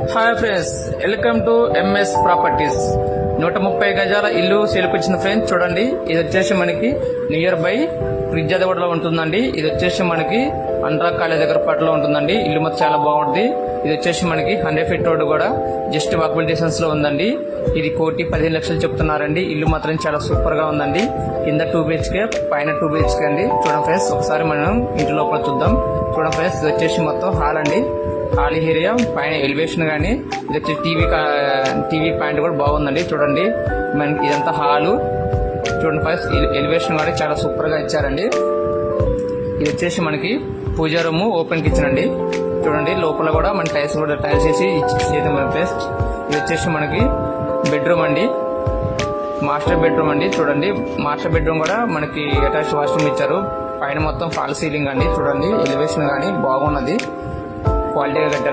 Hi friends, welcome to MS properties. 130 గజాల ఇల్లు సేల్కొచ్చింది friends. చూడండి, ఇది వచ్చేసి మనకి నియర్ బై విద్యాదగూడలో ఉంటుందండి. ఇది వచ్చేసి మనకి అండ్రా కాలేజ్ దగ్గర పట్టులో ఉంటుందండి. ఇల్లు మొత్తం చాలా బాగుంటుంది. ఇది వచ్చేసి మనకి 100 ఫీట్ రోడ్ కూడా జస్ట్ వాకబుల్ డిస్టెన్స్ లో ఉందండి. ఇది 1,15,00,000 చెప్తున్నారండి. ఇల్లు మాత్రం చాలా సూపర్ గా ఉందండి. కింద 2 BHK, పైన 2 BHK అండి. చూడండి ఫ్రెండ్స్, ఒకసారి మనం ఇంటి లోపల చూద్దాం. చూడండి ఫ్రెండ్స్, ఇది వచ్చేసి మొత్తం హాల్ అండి. హాల్ ఏరియా పైన ఎలివేషన్ గానీ, ఇది వచ్చి టీవీ పాయింట్ కూడా బాగుందండి. చూడండి, మనకి ఇదంతా హాలు. చూడండి ఫ్రెండ్స్, ఎలివేషన్ కూడా చాలా సూపర్ గా ఇచ్చారండి. ఇది వచ్చేసి మనకి పూజా రూమ్, ఓపెన్ కిచెన్ అండి. చూడండి, లోపల కూడా మన టైల్స్ వేసి చేద్దాం ఫ్రెండ్స్. ఇది వచ్చేసి మనకి బెడ్రూమ్ అండి, మాస్టర్ బెడ్రూమ్ అండి. చూడండి, మాస్టర్ బెడ్రూమ్ కూడా మనకి అటాచ్ వాష్రూమ్ ఇచ్చారు. పైన మొత్తం ఫాల్ సీలింగ్ అండి. చూడండి, ఎలివేషన్ గానీ బాగున్నది, క్వాలిటీగా కట్టారు.